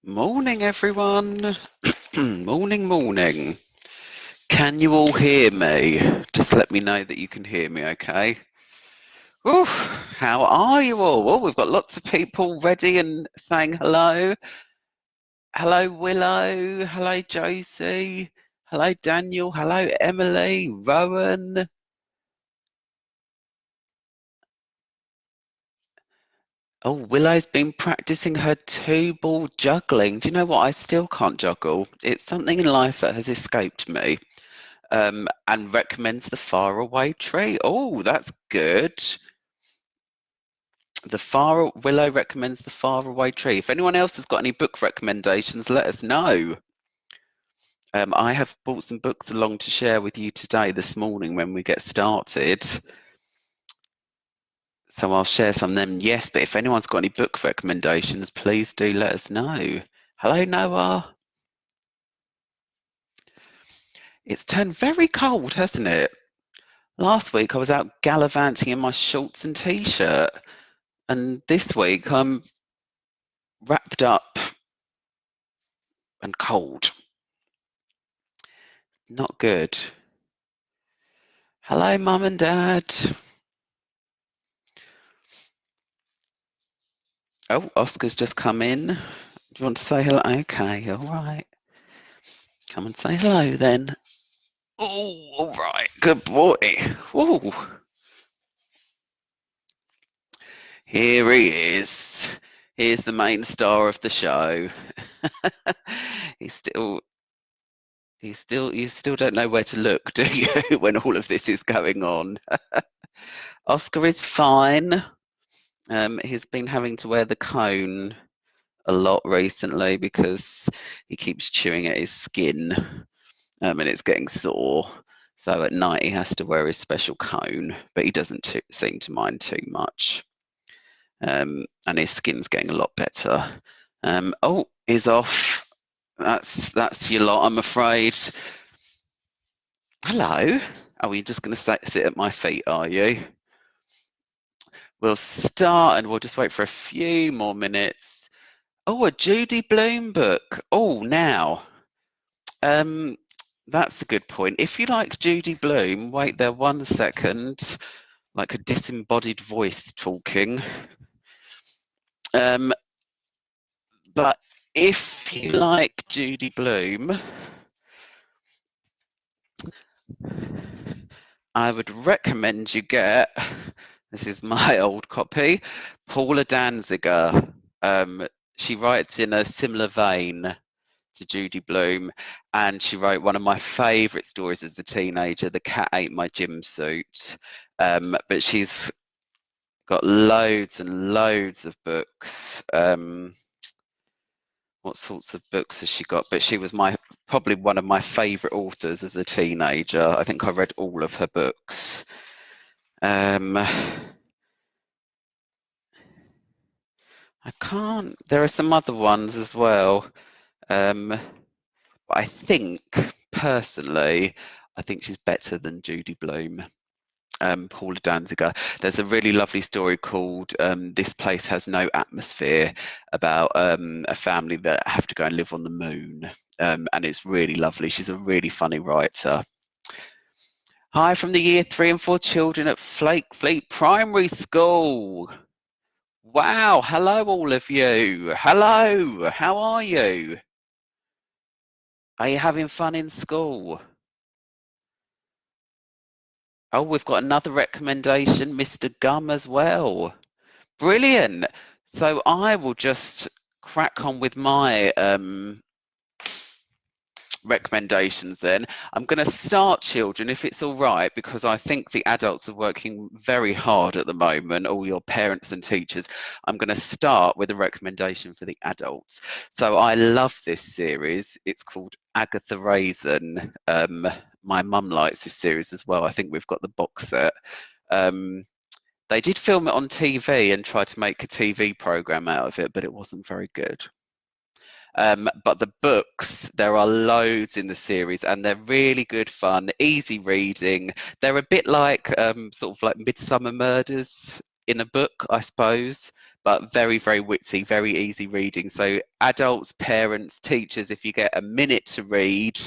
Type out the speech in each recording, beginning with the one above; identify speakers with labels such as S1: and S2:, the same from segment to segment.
S1: Morning, everyone. Morning, morning. Can you all hear me? Just let me know that you can hear me, okay? Ooh, how are you all? Well, we've got lots of people ready and saying hello. Hello, Willow. Hello, Josie. Hello, Daniel. Hello, Emily. Rowan. Oh, Willow's been practicing her two-ball juggling. Do you know what? I still can't juggle. It's something in life that has escaped me. And recommends the faraway tree. Oh, that's good. Willow recommends the faraway tree. If anyone else has got any book recommendations, let us know. I have brought some books along to share with you today, this morning, when we get started. So I'll share some of them. Yes, but if anyone's got any book recommendations, please do let us know. Hello, Noah. It's turned very cold, hasn't it? Last week I was out gallivanting in my shorts and t-shirt. And this week I'm wrapped up and cold. Not good. Hello, Mum and Dad. Oh, Oscar's just come in. Do you want to say hello? Okay, all right. Come and say hello then. Oh, all right. Good boy. Whoa. Here he is. Here's the main star of the show. You still don't know where to look, do you, when all of this is going on? Oscar is fine. He's been having to wear the cone a lot recently because he keeps chewing at his skin, and it's getting sore. So at night he has to wear his special cone, but he doesn't seem to mind too much. And his skin's getting a lot better. Oh, he's off. That's your lot, I'm afraid. Hello. Oh, you're just going to sit at my feet, are you? We'll start and we'll just wait for a few more minutes. Oh, a Judy Blume book. Oh, now, that's a good point. If you like Judy Blume, wait there 1 second, like a disembodied voice talking. But if you like Judy Blume, I would recommend you get, this is my old copy, Paula Danziger. She writes in a similar vein to Judy Blume, and she wrote one of my favourite stories as a teenager, The Cat Ate My Gym Suit. But she's got loads and loads of books. What sorts of books has she got? But she was probably one of my favourite authors as a teenager. I think I read all of her books. There are some other ones as well. But I think, personally, I think she's better than Judy Blume. Paula Danziger. There's a really lovely story called This Place Has No Atmosphere, about a family that have to go and live on the moon. And it's really lovely. She's a really funny writer. Hi from the year 3 and 4 children at Flake Fleet Primary School. Wow, hello all of you. Hello, how are you? Are you having fun in school? Oh, we've got another recommendation, Mr. Gum as well. Brilliant. So I will just crack on with my recommendations then. I'm going to start children, if it's all right, because I think the adults are working very hard at the moment, all your parents and teachers. I'm going to start with a recommendation for the adults. So I love this series. It's called Agatha Raisin. My mum likes this series as well. I think we've got the box set. They did film it on TV and try to make a TV program out of it, but it wasn't very good. But the books, there are loads in the series, and they're really good fun, easy reading. They're a bit like sort of like Midsummer Murders in a book, I suppose, but very, very witty, very easy reading. So adults, parents, teachers, if you get a minute to read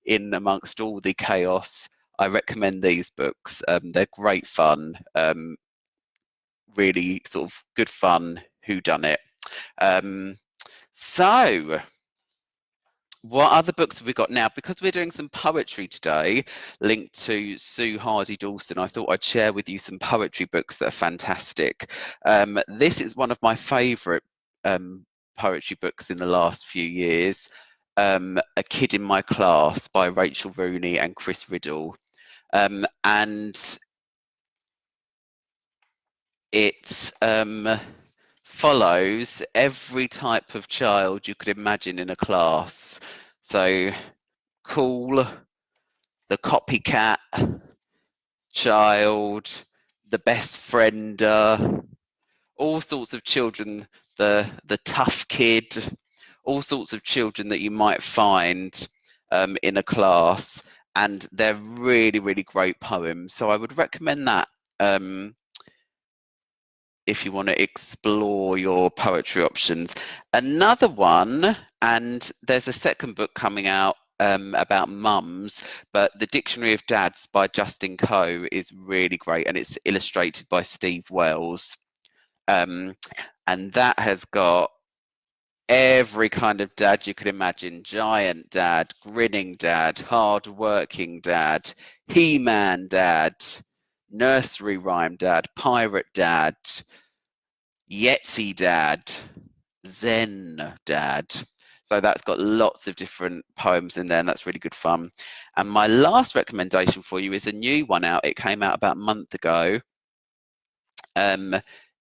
S1: in amongst all the chaos, I recommend these books. They're great fun, really sort of good fun, whodunit. So what other books have we got now? Because we're doing some poetry today, linked to Sue Hardy Dawson, I thought I'd share with you some poetry books that are fantastic. This is one of my favourite poetry books in the last few years, A Kid in My Class by Rachel Varney and Chris Riddell. And it follows every type of child you could imagine in a class. So cool, the copycat child, the best friender, all sorts of children, the tough kid, all sorts of children that you might find in a class, and they're really, really great poems. So I would recommend that if you want to explore your poetry options. Another one, and there's a second book coming out about mums, but The Dictionary of Dads by Justin Coe is really great, and it's illustrated by Steve Wells. And that has got every kind of dad you could imagine: giant dad, grinning dad, hard-working dad, He-Man dad, nursery rhyme dad, pirate dad, Yetzi dad, Zen dad. So that's got lots of different poems in there, and that's really good fun. And my last recommendation for you is a new one out. It came out about a month ago.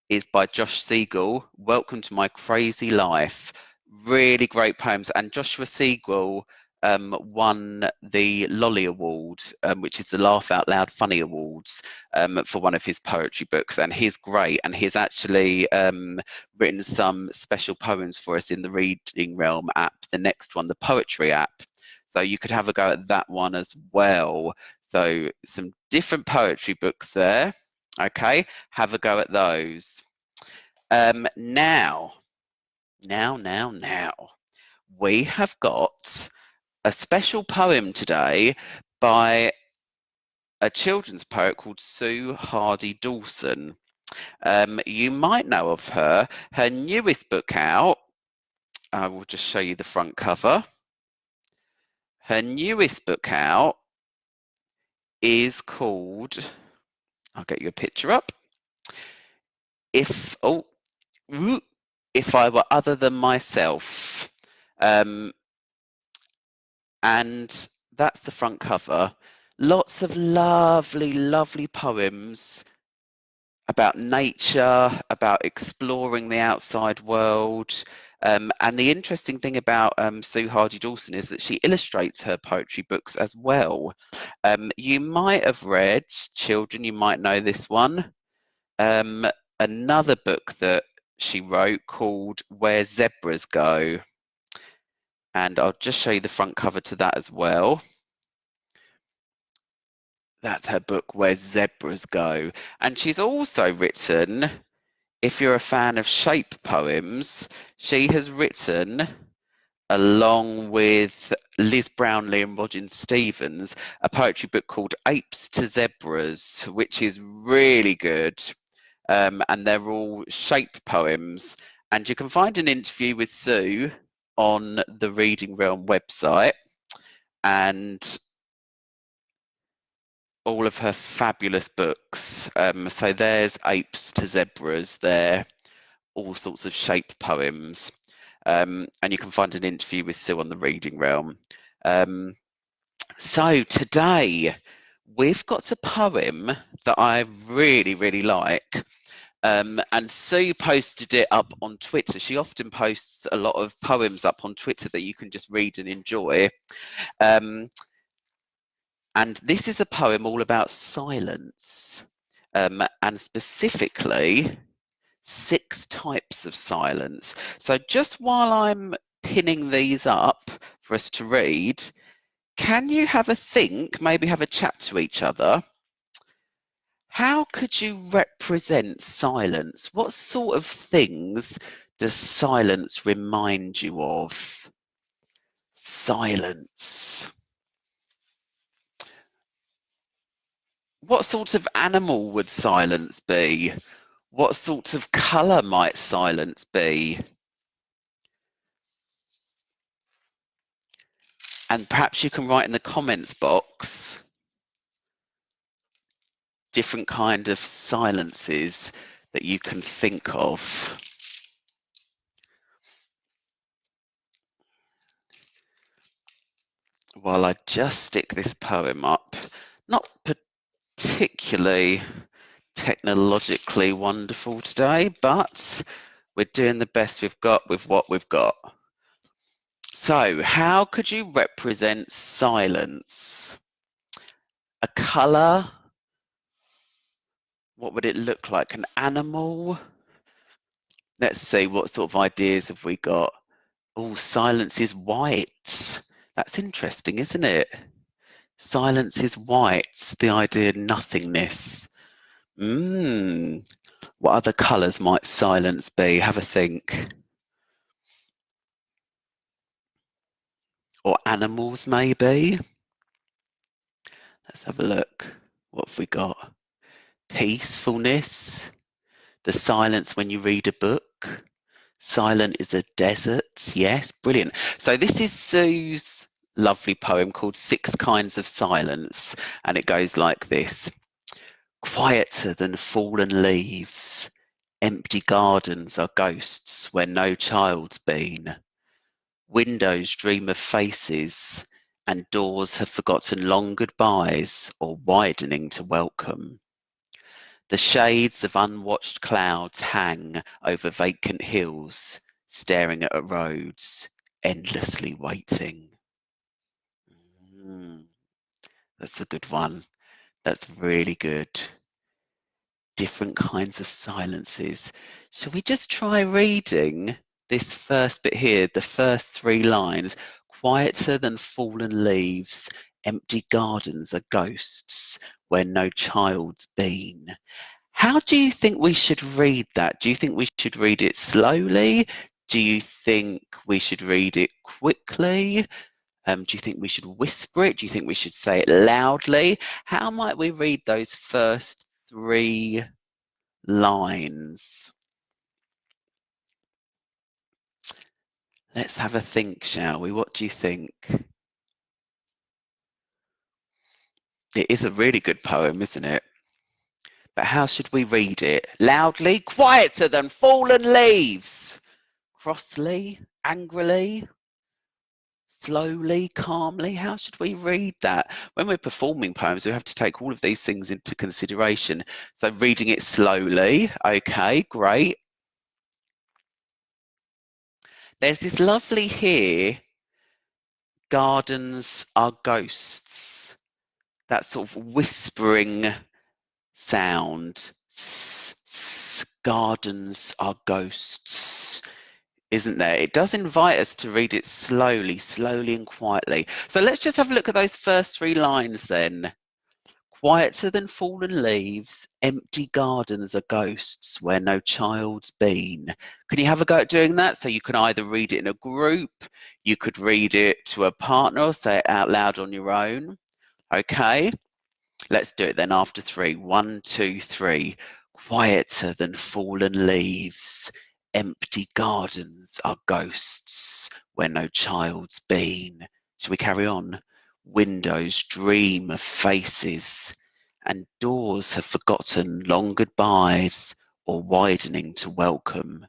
S1: Is by Josh Siegel, Welcome to My Crazy Life. Really great poems. And Joshua Siegel won the Lolly Award, which is the Laugh Out Loud Funny Awards, for one of his poetry books, and he's great, and he's actually written some special poems for us in the Reading Realm app, the next one, the Poetry app, so you could have a go at that one as well. So some different poetry books there. Okay, have a go at those. Now, we have got a special poem today by a children's poet called Sue Hardy Dawson. You might know of her. Her newest book out, I will just show you the front cover. Her newest book out is called, I'll get you a picture up. If I Were Other Than Myself. And that's the front cover. Lots of lovely, lovely poems about nature, about exploring the outside world. And the interesting thing about Sue Hardy Dawson is that she illustrates her poetry books as well. You might have read, children, you might know this one, another book that she wrote called Where Zebras Go. And I'll just show you the front cover to that as well. That's her book, Where Zebras Go. And she's also written, if you're a fan of shape poems, she has written, along with Liz Brownlee and Roger Stevens, a poetry book called Apes to Zebras, which is really good. And they're all shape poems. And you can find an interview with Sue on the Reading Realm website, and all of her fabulous books. So there's Apes to Zebras there, all sorts of shape poems. And you can find an interview with Sue on the Reading Realm. So today we've got a poem that I really, really like. And Sue posted it up on Twitter. She often posts a lot of poems up on Twitter that you can just read and enjoy. And this is a poem all about silence, and specifically 6 types of silence. So just while I'm pinning these up for us to read, can you have a think, maybe have a chat to each other? How could you represent silence? What sort of things does silence remind you of? Silence. What sort of animal would silence be? What sort of colour might silence be? And perhaps you can write in the comments box different kind of silences that you can think of. While I just stick this poem up, not particularly technologically wonderful today, but we're doing the best we've got with what we've got. So, how could you represent silence? A colour? What would it look like? An animal? Let's see, what sort of ideas have we got? Oh, silence is white. That's interesting, isn't it? Silence is white, the idea of nothingness. What other colours might silence be? Have a think. Or animals, maybe? Let's have a look. What have we got? Peacefulness. The silence when you read a book. Silent is a desert. Yes, brilliant. So this is Sue's lovely poem called 6 Kinds of Silence, and it goes like this. Quieter than fallen leaves, empty gardens are ghosts where no child's been. Windows dream of faces, and doors have forgotten long goodbyes or widening to welcome. The shades of unwatched clouds hang over vacant hills, staring at roads, endlessly waiting. That's a good one. That's really good. Different kinds of silences. Shall we just try reading this first bit here, the first 3 lines? Quieter than fallen leaves, empty gardens are ghosts where no child's been. How do you think we should read that? Do you think we should read it slowly? Do you think we should read it quickly? Do you think we should whisper it? Do you think we should say it loudly? How might we read those first 3 lines? Let's have a think, shall we? What do you think? It is a really good poem, isn't it? But how should we read it? Loudly? Quieter than fallen leaves? Crossly? Angrily? Slowly, calmly? How should we read that? When we're performing poems, we have to take all of these things into consideration. So reading it slowly, okay, great. There's this lovely here, gardens are ghosts. That sort of whispering sound. Gardens are ghosts. Isn't there? It does invite us to read it slowly, slowly and quietly. So let's just have a look at those first 3 lines then. Quieter than fallen leaves, empty gardens are ghosts where no child's been. Can you have a go at doing that? So you can either read it in a group, you could read it to a partner or say it out loud on your own. Okay, let's do it then after 3. 1, 2, 3. Quieter than fallen leaves, empty gardens are ghosts where no child's been. Shall we carry on? Windows dream of faces, and doors have forgotten long goodbyes or widening to welcome.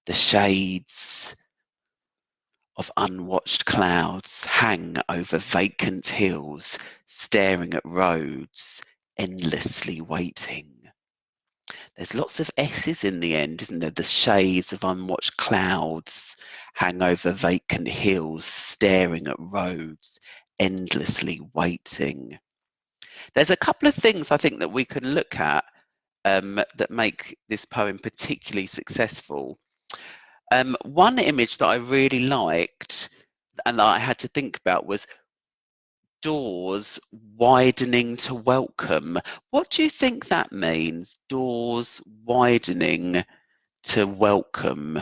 S1: The shades of unwatched clouds hang over vacant hills, staring at roads, endlessly waiting. There's lots of S's in the end, isn't there? The shades of unwatched clouds hang over vacant hills, staring at roads, endlessly waiting. There's a couple of things I think that we can look at that make this poem particularly successful. One image that I really liked and that I had to think about was, doors widening to welcome. What do you think that means? Doors widening to welcome.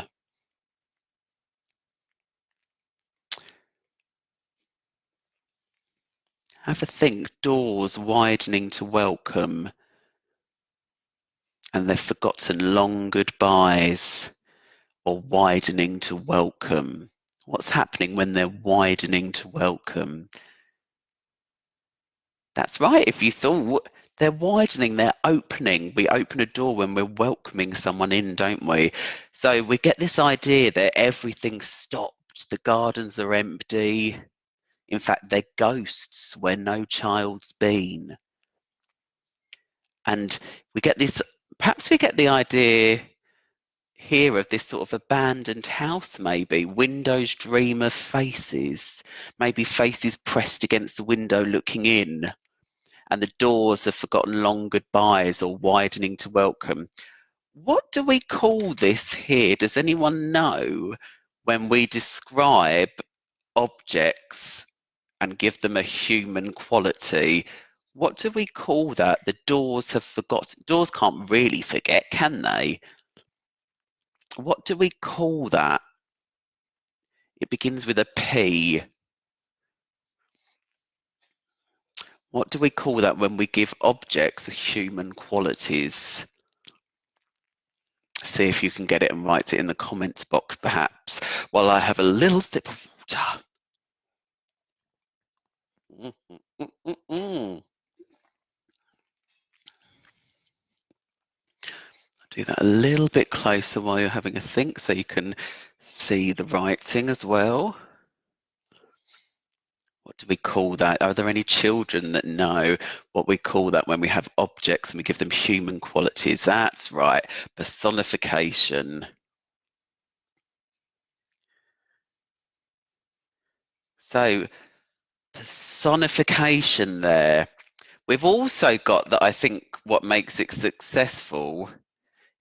S1: Have a think. Doors widening to welcome. And they've forgotten long goodbyes, or widening to welcome. What's happening when they're widening to welcome? That's right. If you thought, they're widening, they're opening. We open a door when we're welcoming someone in, don't we? So we get this idea that everything's stopped. The gardens are empty. In fact, they're ghosts where no child's been. And we get this, perhaps we get the idea here of this sort of abandoned house, maybe. Windows dream of faces. Maybe faces pressed against the window looking in. And the doors have forgotten long goodbyes or widening to welcome. What do we call this here? Does anyone know when we describe objects and give them a human quality? What do we call that? The doors have forgotten. Doors can't really forget, can they? What do we call that? It begins with a P. What do we call that when we give objects human qualities? See if you can get it and write it in the comments box, perhaps, while I have a little sip of water. Do that a little bit closer while you're having a think so you can see the writing as well. What do we call that? Are there any children that know what we call that when we have objects and we give them human qualities? That's right, personification. So, personification there. We've also got that, I think what makes it successful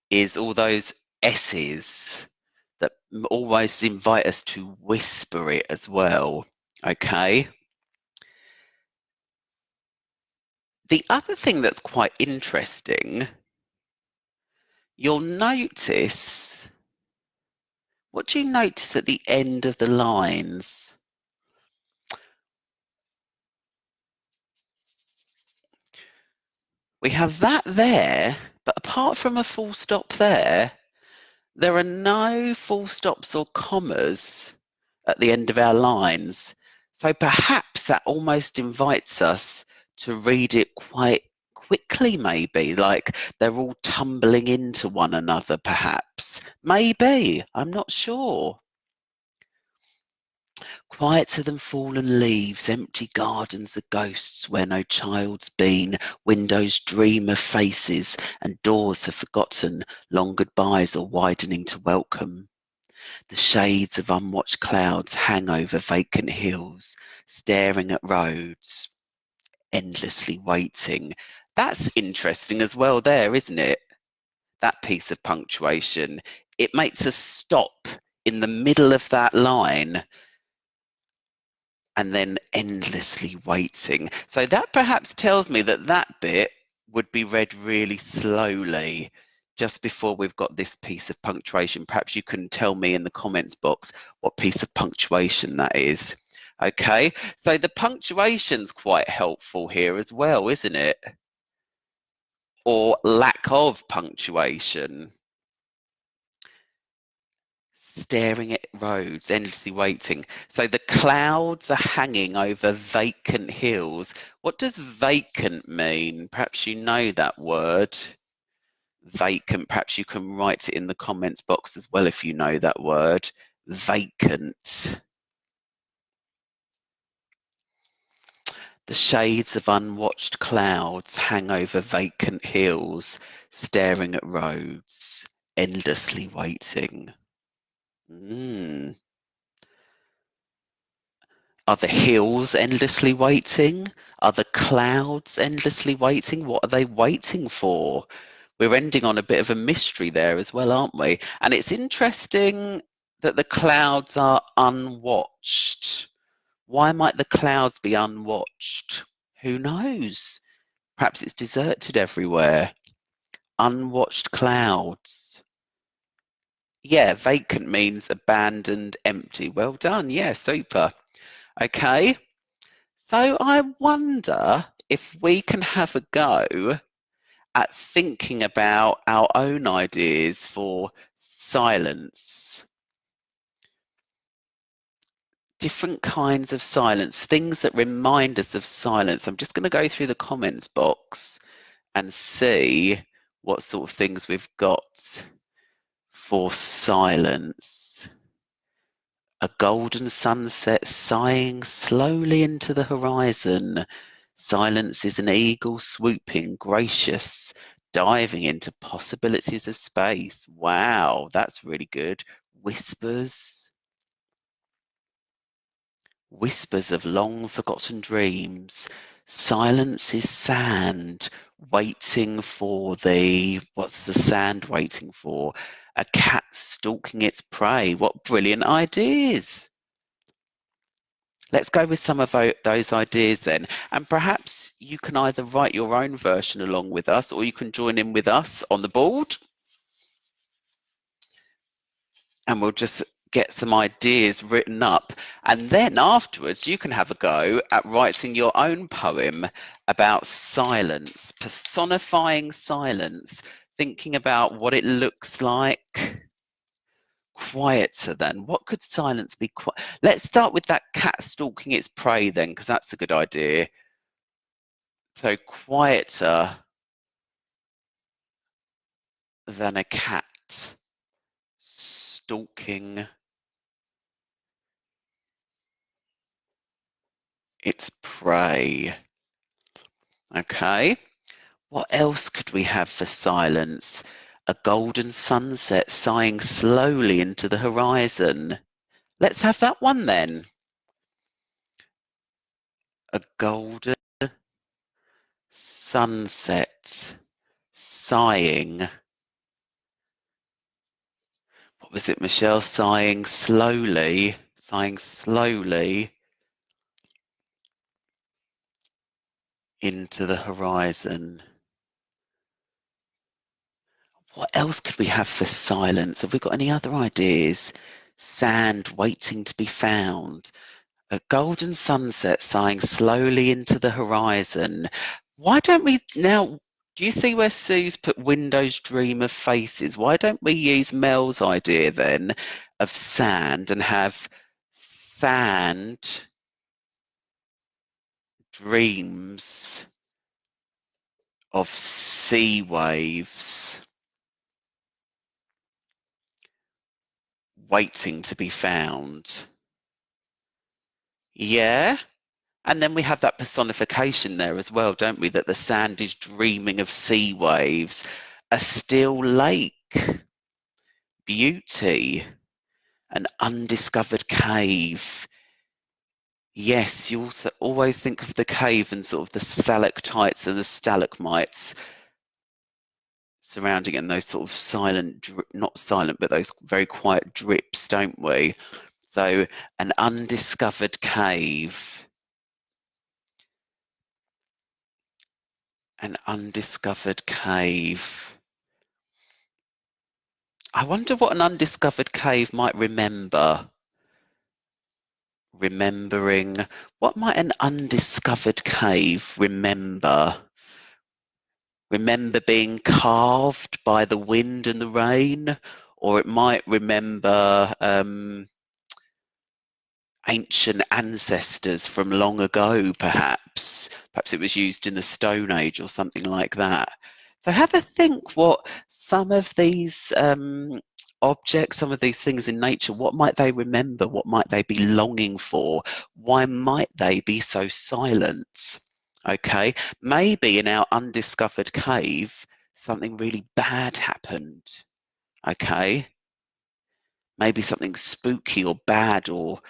S1: is all those S's that always invite us to whisper it as well. Okay. The other thing that's quite interesting, you'll notice, what do you notice at the end of the lines? We have that there, but apart from a full stop there are no full stops or commas at the end of our lines. So perhaps that almost invites us to read it quite quickly, maybe, like they're all tumbling into one another, perhaps. Maybe, I'm not sure. Quieter than fallen leaves, empty gardens are ghosts where no child's been. Windows dream of faces, and doors have forgotten long goodbyes or widening to welcome. The shades of unwatched clouds hang over vacant hills, staring at roads, endlessly waiting. That's interesting as well there, isn't it? That piece of punctuation. It makes us stop in the middle of that line and then endlessly waiting. So that perhaps tells me that that bit would be read really slowly just before we've got this piece of punctuation. Perhaps you can tell me in the comments box what piece of punctuation that is. Okay, so the punctuation's quite helpful here as well, isn't it? Or lack of punctuation. Staring at roads, endlessly waiting. So the clouds are hanging over vacant hills. What does vacant mean? Perhaps you know that word. Vacant, perhaps you can write it in the comments box as well if you know that word. Vacant. The shades of unwatched clouds hang over vacant hills, staring at roads, endlessly waiting. Are the hills endlessly waiting? Are the clouds endlessly waiting? What are they waiting for? We're ending on a bit of a mystery there as well, aren't we? And it's interesting that the clouds are unwatched. Why might the clouds be unwatched? Who knows? Perhaps it's deserted everywhere. Unwatched clouds. Yeah, vacant means abandoned, empty. Well done. Yeah, super. Okay. So I wonder if we can have a go at thinking about our own ideas for silence. Different kinds of silence, things that remind us of silence. I'm just going to go through the comments box and see what sort of things we've got for silence. A golden sunset sighing slowly into the horizon. Silence is an eagle swooping, gracious, diving into possibilities of space. Wow, that's really good. Whispers. Whispers of long forgotten dreams. Silence is sand waiting for the, what's the sand waiting for? A cat stalking its prey. What brilliant ideas. Let's go with some of those ideas then. And perhaps you can either write your own version along with us, or you can join in with us on the board. And we'll just get some ideas written up. And then afterwards, you can have a go at writing your own poem about silence, personifying silence, thinking about what it looks like. Quieter then. What could silence be? Let's start with that cat stalking its prey then, because that's a good idea. So quieter than a cat stalking its prey. Okay. What else could we have for silence? A golden sunset sighing slowly into the horizon. Let's have that one then. A golden sunset sighing. What was it, Michelle? Sighing slowly into the horizon. What else could we have for silence? Have we got any other ideas? Sand waiting to be found. A golden sunset sighing slowly into the horizon. Why don't we now, do you see where Sue's put windows dream of faces? Why don't we use Mel's idea then of sand and have sand dreams of sea waves waiting to be found? Yeah. And then we have that personification there as well, don't we? That the sand is dreaming of sea waves, a still lake, beauty, an undiscovered cave. Yes, you also always think of the cave and sort of the stalactites and the stalagmites surrounding it, and those sort of silent, not silent, but those very quiet drips, don't we? So an undiscovered cave. An undiscovered cave. I wonder what an undiscovered cave might remember. Remembering, what might an undiscovered cave remember? Remember being carved by the wind and the rain? Or it might remember ancient ancestors from long ago, perhaps. Perhaps it was used in the Stone Age or something like that. So have a think what some of these objects, some of these things in nature, what might they remember? What might they be longing for? Why might they be so silent? Okay, maybe in our undiscovered cave, something really bad happened. Okay, maybe something spooky or bad or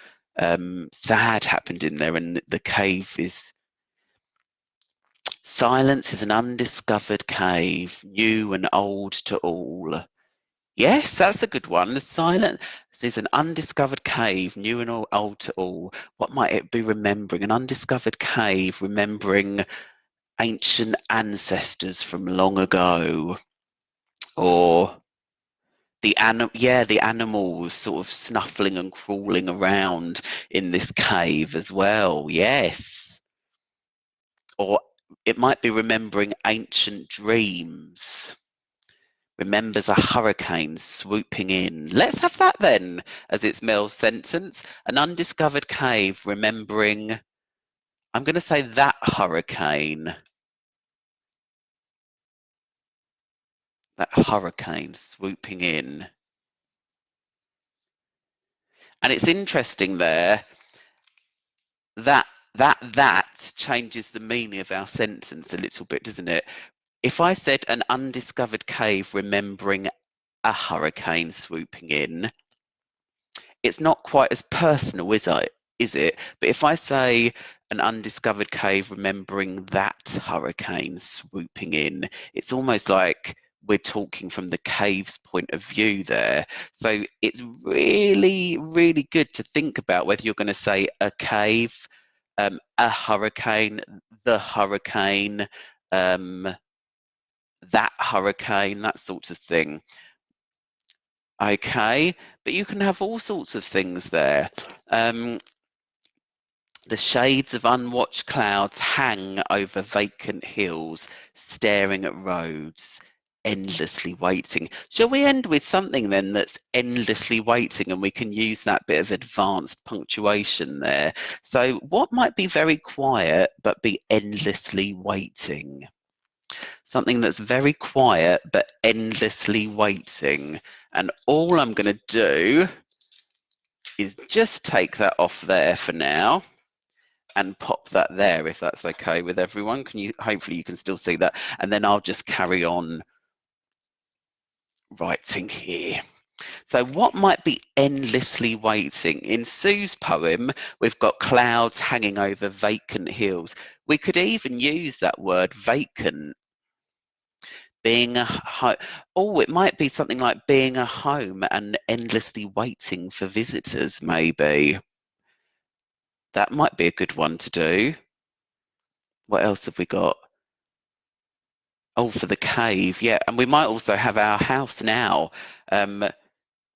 S1: sad happened in there, and the cave is silence is an undiscovered cave, new and old to all. Yes, that's a good one. The silent. There's an undiscovered cave, new and old to all. What might it be remembering? An undiscovered cave, remembering ancient ancestors from long ago, or the animals sort of snuffling and crawling around in this cave as well. Yes, or it might be remembering ancient dreams. Remembers a hurricane swooping in. Let's have that then as its male sentence. An undiscovered cave remembering, I'm going to say that hurricane. That hurricane swooping in. And it's interesting there that that changes the meaning of our sentence a little bit, doesn't it? If I said an undiscovered cave remembering a hurricane swooping in, it's not quite as personal, is it? But if I say an undiscovered cave remembering that hurricane swooping in, it's almost like we're talking from the cave's point of view there. So it's really, really good to think about whether you're going to say a cave, a hurricane, the hurricane, that hurricane, that sort of thing. Okay, but you can have all sorts of things there. The shades of unwatched clouds hang over vacant hills, staring at roads, endlessly waiting. Shall we end with something then that's endlessly waiting, and we can use that bit of advanced punctuation there? So what might be very quiet but be endlessly waiting? Something that's very quiet but endlessly waiting. And all I'm going to do is just take that off there for now and pop that there, if that's okay with everyone. Can you, hopefully you can still see that, and then I'll just carry on writing here. So what might be endlessly waiting? In Sue's poem, we've got clouds hanging over vacant hills. We could even use that word vacant. Being a home. Oh, it might be something like being a home and endlessly waiting for visitors, maybe. That might be a good one to do. What else have we got? Oh, for the cave, yeah. And we might also have our house now.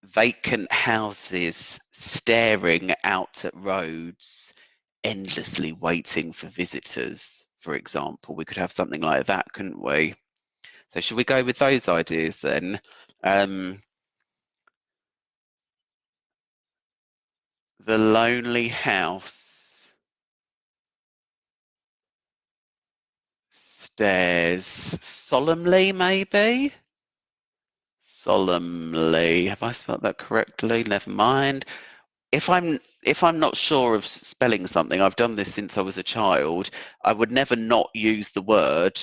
S1: Vacant houses staring out at roads, endlessly waiting for visitors, for example. We could have something like that, couldn't we? So should we go with those ideas then? The lonely house stares solemnly, maybe? Solemnly. Have I spelled that correctly? Never mind. If I'm not sure of spelling something, I've done this since I was a child, I would never not use the word.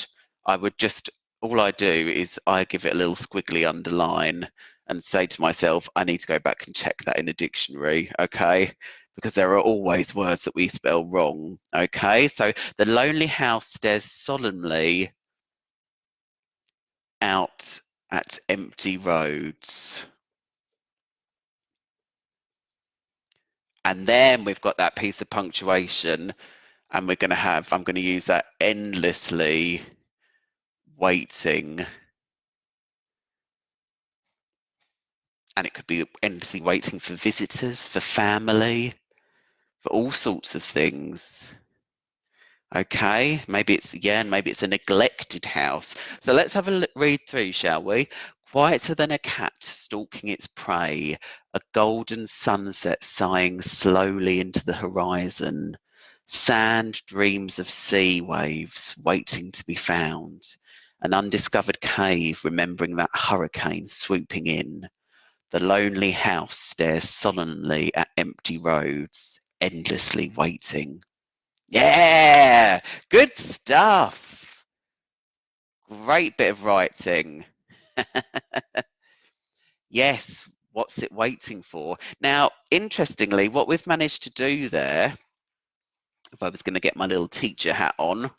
S1: I would just, all I do is I give it a little squiggly underline and say to myself, I need to go back and check that in a dictionary, okay? Because there are always words that we spell wrong, okay? So the lonely house stares solemnly out at empty roads. And then we've got that piece of punctuation, and we're going to have, I'm going to use that endlessly waiting. And it could be endlessly waiting for visitors, for family, for all sorts of things. Okay, maybe it's, yeah, and maybe it's a neglected house. So let's have a read through, shall we? Quieter than a cat stalking its prey, a golden sunset sighing slowly into the horizon. Sand dreams of sea waves waiting to be found. An undiscovered cave remembering that hurricane swooping in. The lonely house stares solemnly at empty roads, endlessly waiting. Yeah, good stuff. Great bit of writing. Yes, what's it waiting for? Now, interestingly, what we've managed to do there, if I was going to get my little teacher hat on,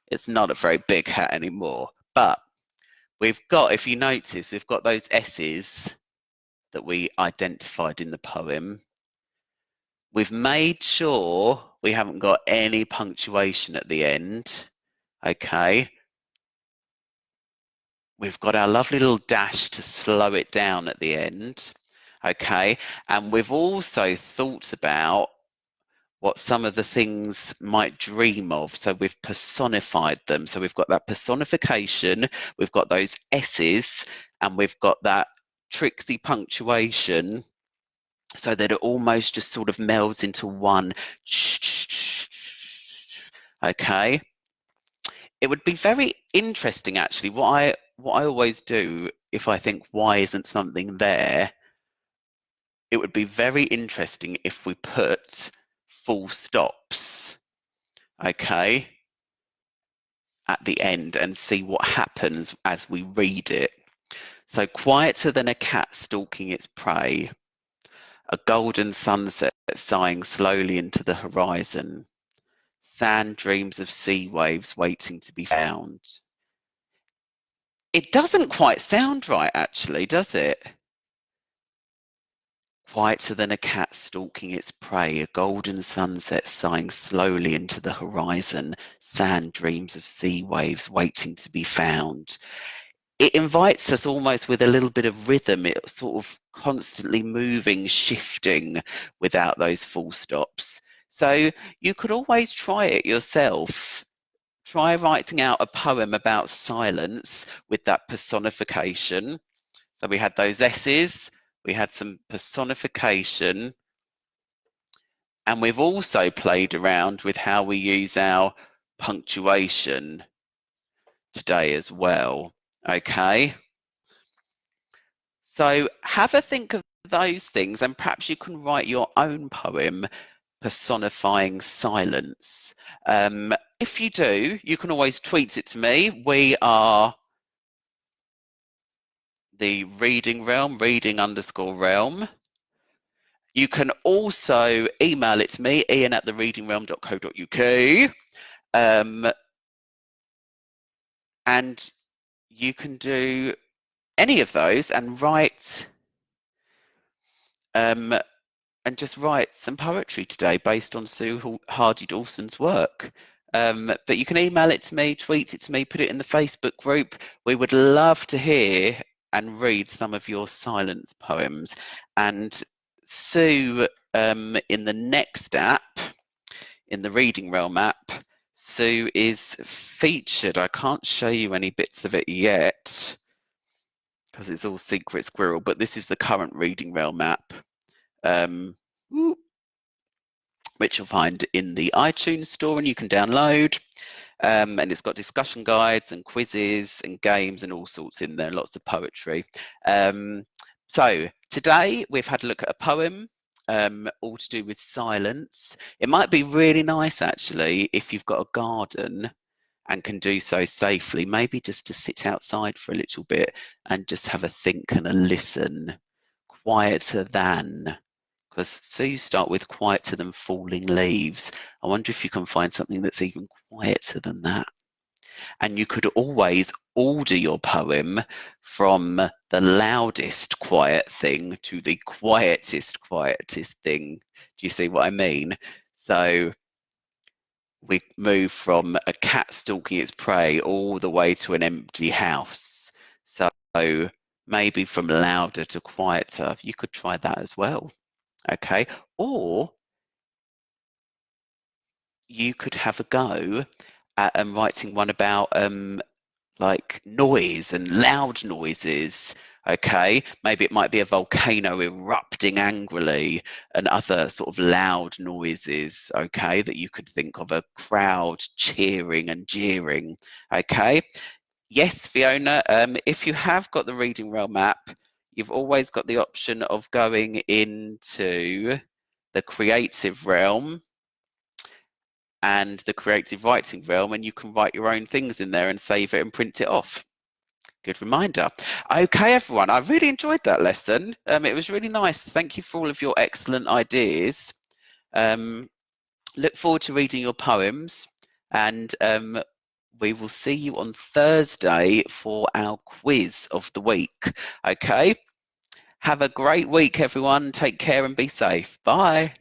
S1: it's not a very big hat anymore, but we've got, if you notice, we've got those S's that we identified in the poem. We've made sure we haven't got any punctuation at the end. Okay. We've got our lovely little dash to slow it down at the end. Okay. And we've also thought about what some of the things might dream of. So we've personified them. So we've got that personification, we've got those S's, and we've got that tricksy punctuation, so that it almost just sort of melds into one. Okay. It would be very interesting, actually. What I always do, if I think why isn't something there, it would be very interesting if we put full stops, okay, at the end, and see what happens as we read it. So, quieter than a cat stalking its prey, a golden sunset sighing slowly into the horizon, sand dreams of sea waves waiting to be found. It doesn't quite sound right, actually, does it? Quieter than a cat stalking its prey, a golden sunset sighing slowly into the horizon, sand dreams of sea waves waiting to be found. It invites us almost with a little bit of rhythm. It's sort of constantly moving, shifting without those full stops. So you could always try it yourself. Try writing out a poem about silence with that personification. So we had those S's, we had some personification, and we've also played around with how we use our punctuation today as well. Okay. So have a think of those things, and perhaps you can write your own poem personifying silence. If you do, you can always tweet it to me. We are the Reading Realm, reading_realm. You can also email it to me, ian@thereadingrealm.co.uk. And you can do any of those and write and just write some poetry today based on Sue Hardy Dawson's work. But you can email it to me, tweet it to me, put it in the Facebook group. We would love to hear and read some of your silence poems. And Sue, in the next app, in the Reading Realm app, Sue is featured. I can't show you any bits of it yet because it's all secret squirrel, but this is the current Reading Realm app, which you'll find in the iTunes store and you can download. And it's got discussion guides and quizzes and games and all sorts in there, lots of poetry. So today we've had a look at a poem, all to do with silence. It might be really nice, actually, if you've got a garden and can do so safely, maybe just to sit outside for a little bit and just have a think and a listen. Quieter than, because Sue start with quieter than falling leaves. I wonder if you can find something that's even quieter than that. And you could always order your poem from the loudest quiet thing to the quietest thing. Do you see what I mean? So we move from a cat stalking its prey all the way to an empty house. So maybe from louder to quieter. You could try that as well. Okay. Or you could have a go at writing one about like noise and loud noises. Okay, maybe it might be a volcano erupting angrily and other sort of loud noises, okay, that you could think of, a crowd cheering and jeering. Okay, yes, Fiona, if you have got the Reading Realm app, you've always got the option of going into the creative realm and the creative writing realm, and you can write your own things in there and save it and print it off. Good reminder. Okay, everyone, I really enjoyed that lesson. It was really nice. Thank you for all of your excellent ideas. Look forward to reading your poems, and we will see you on Thursday for our quiz of the week. Okay? Have a great week, everyone. Take care and be safe. Bye.